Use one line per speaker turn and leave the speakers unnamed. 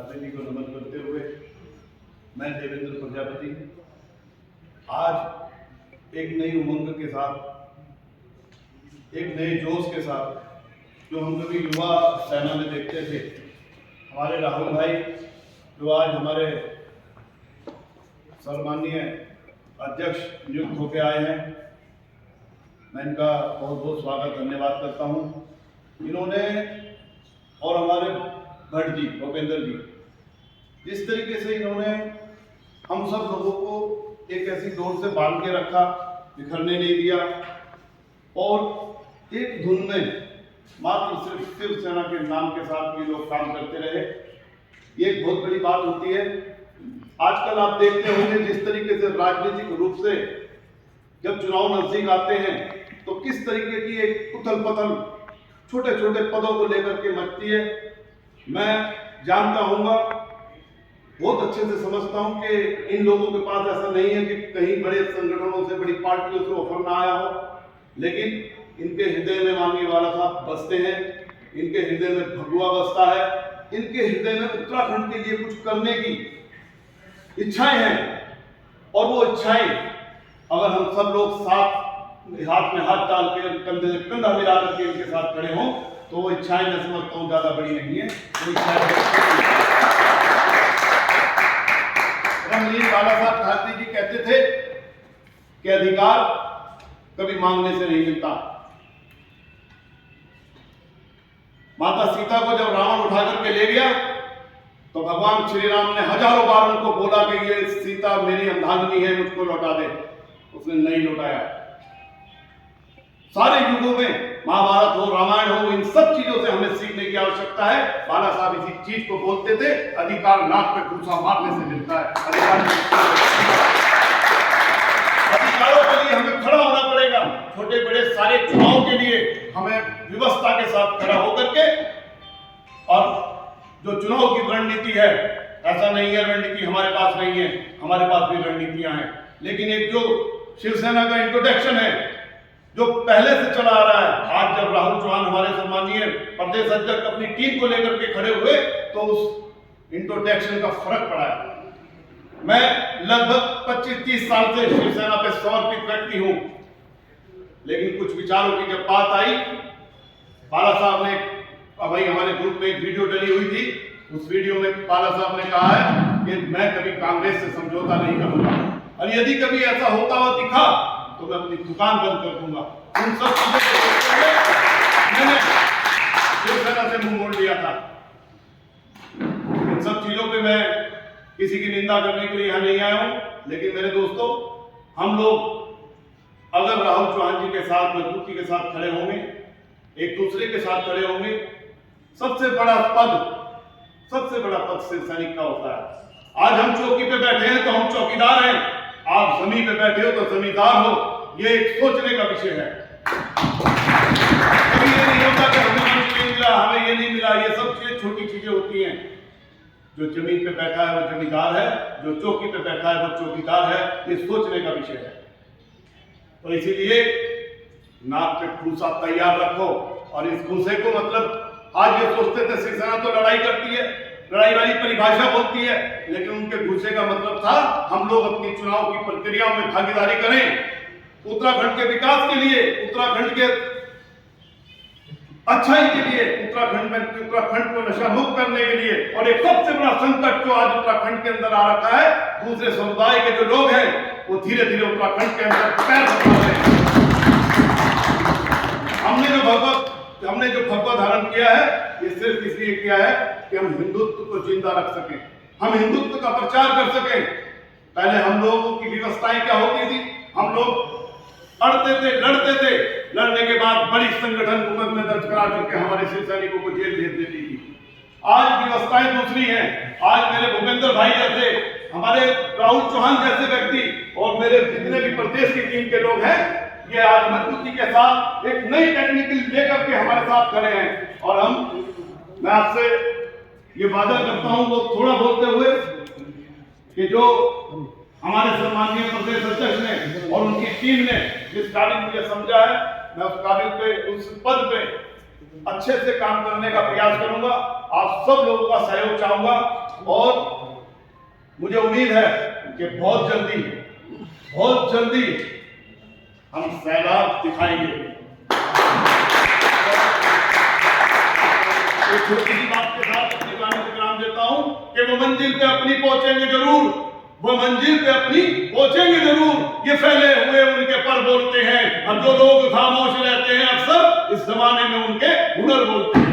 अतिथि को नमन करते हुए मैं देवेंद्र प्रजापति आज एक नई उमंग के साथ, एक नए जोश के साथ जो हम कभी युवा सेना में देखते थे, हमारे राहुल भाई जो आज हमारे सम्माननीय अध्यक्ष नियुक्त होकर आए हैं, मैं इनका बहुत बहुत स्वागत धन्यवाद करता हूं। इन्होंने और हमारे भट्ट जी, भूपेंद्र जी, जिस तरीके से इन्होंने हम सब लोगों को एक ऐसी डोर से बांध के रखा, बिखरने नहीं दिया और एक धुन में मात्र सिर्फ शिवसेना के नाम के साथ ये लोग काम करते रहे। ये एक बहुत बड़ी बात होती है। आजकल आप देखते होंगे जिस तरीके से राजनीतिक रूप से जब चुनाव नजदीक आते हैं तो किस तरीके की एक उथल पथल छोटे छोटे पदों को लेकर के मचती है। मैं जानता हूँगा, बहुत अच्छे से समझता हूँ कि इन लोगों के पास ऐसा नहीं है कि कहीं बड़े संगठनों से, बड़ी पार्टियों से ऑफर ना आया हो, लेकिन इनके हृदय में माननीय वाला साहब बसते हैं, इनके हृदय में भगवा बसता है, इनके हृदय में उत्तराखंड के लिए कुछ करने की इच्छाएं हैं। और वो इच्छाएं अगर हम सब लोग साथ हाथ में हाथ डाल के, कंधे से कंधा मिला करके इनके साथ खड़े हों तो वो इच्छाएं मैं समझता हूँ ज्यादा बड़ी नहीं है। वो रमणीय बाला साहब ठाकरे जी कहते थे कि अधिकार कभी मांगने से नहीं मिलता। माता सीता को जब रावण उठा करके ले गया तो भगवान श्री राम ने हजारों बार उनको बोला कि ये सीता मेरी अर्धांगिनी है, मुझको लौटा दे। उसने नहीं लौटाया। सारे युगों में महाभारत हो, रामायण हो, इन सब चीजों से हमें सीखने की आवश्यकता है। बाला साहब इसी चीज को बोलते थे, अधिकार नाक पे घूसा मारने से मिलता है। अधिकारों के लिए हमें खड़ा होना पड़ेगा। छोटे बड़े सारे चुनाव के लिए हमें व्यवस्था के साथ खड़ा होकर के, और जो चुनाव की रणनीति है, ऐसा नहीं है रणनीति हमारे पास नहीं है, हमारे पास भी रणनीतियां हैं, लेकिन एक जो शिवसेना का इंट्रोडक्शन है जो पहले से चला आ रहा है। आज जब राहुल चौहान हमारे सम्माननीय प्रदेश अध्यक्ष अपनी टीम को लेकर के खड़े हुए तो उस इंट्रोडक्शन का फर्क पड़ा है। मैं लगभग 25-30 साल से शिवसेना पे समर्पित व्यक्ति हूं, लेकिन कुछ विचारों की जब बात आई, बाला साहब ने, भाई हमारे ग्रुप में एक वीडियो डली हुई थी, उस वीडियो में बाला साहब ने कहा है कि मैं कभी कांग्रेस से समझौता नहीं करूंगा, और यदि कभी ऐसा होता हुआ दिखा तो मैं अपनी दुकान बंद कर दूंगा। उन सब चीजों को मैंने शिवसेना से मुंह मोड़ लिया था। इन सब चीजों पे मैं किसी की निंदा करने के लिए यहां नहीं आया हूं, लेकिन मेरे दोस्तों, हम लोग अगर राहुल चौहान जी के साथ, मजबूती के साथ खड़े होंगे, एक दूसरे के साथ खड़े होंगे, सबसे बड़ा पद सिर्फ सैनिक का होता है। आज हम चौकी पे बैठे हैं तो हम चौकीदार हैं, आप जमीन पे बैठे हो तो जमींदार हो। ये एक सोचने का विषय है। कभी ये नहीं होता कि हमें कुछ नहीं मिला, हमें ये नहीं मिला, ये सब चीजें छोटी चीजें होती हैं। जो जमीन पे बैठा है वो जमींदार है, जो चौकी पे बैठा है वो चौकीदार है। ये सोचने का विषय है। तो इसीलिए नाक पे भूसा तैयार रखो, और इस भूसे को, मतलब आज ये सोचते थे शिवसेना तो लड़ाई करती है, लड़ाई वाली परिभाषा बोलती है, लेकिन उनके भूसे का मतलब था हम लोग अपनी चुनाव की प्रक्रियाओं में भागीदारी करें, उत्तराखंड के विकास के लिए, उत्तराखंड के अच्छाई के लिए, उत्तराखंड को नशा मुक्त करने के लिए। और एक सबसे बड़ा संकट जो आज उत्तराखंड के अंदर आ रखा है, दूसरे समुदाय के जो लोग हैं वो धीरे धीरे उत्तराखंड के अंदर पैर रखा है। हमने जो भगवा धारण किया है, ये सिर्फ इसलिए किया है कि हम हिंदुत्व को जिंदा रख सकें, हम हिंदुत्व का प्रचार कर सकें। पहले हम लोगों की व्यवस्थाएं क्या होती थी, हम लोग अड़ते थे, लड़ते थे, लड़ने के बाद बड़ी संगठन मुकदमे दर्ज करा करके हमारे शिव सैनिकों को जेल भेज देती थी। आज व्यवस्थाएं दूसरी हैं। आज मेरे भूपेंद्र भाई जैसे, हमारे राहुल चौहान जैसे व्यक्ति और मेरे जितने भी प्रदेश की टीम के लोग हैं, ये आज मजबूती के साथ एक नई टेक्निकल लेकर के हमारे साथ खड़े हैं। और मैं आपसे ये वादा करता हूं, वो थोड़ा बोलते हुए, कि जो हमारे सम्माननीय प्रदेश अध्यक्ष ने और उनकी टीम ने जिस काबिल मुझे समझा है, मैं उस काबिल पे, उस पद पे अच्छे से काम करने का प्रयास करूंगा। आप सब लोगों का सहयोग चाहूंगा। और मुझे उम्मीद है कि बहुत जल्दी हम सैलाब दिखाएंगे। एक छोटी सी बात के साथ अपनी वाणी को विराम देता हूं कि वो मंजिल पे अपनी पहुंचेंगे जरूर, ये फैले हुए उनके पर बोलते हैं, और जो लोग खामोश रहते हैं अक्सर इस जमाने में उनके हुनर बोलते हैं।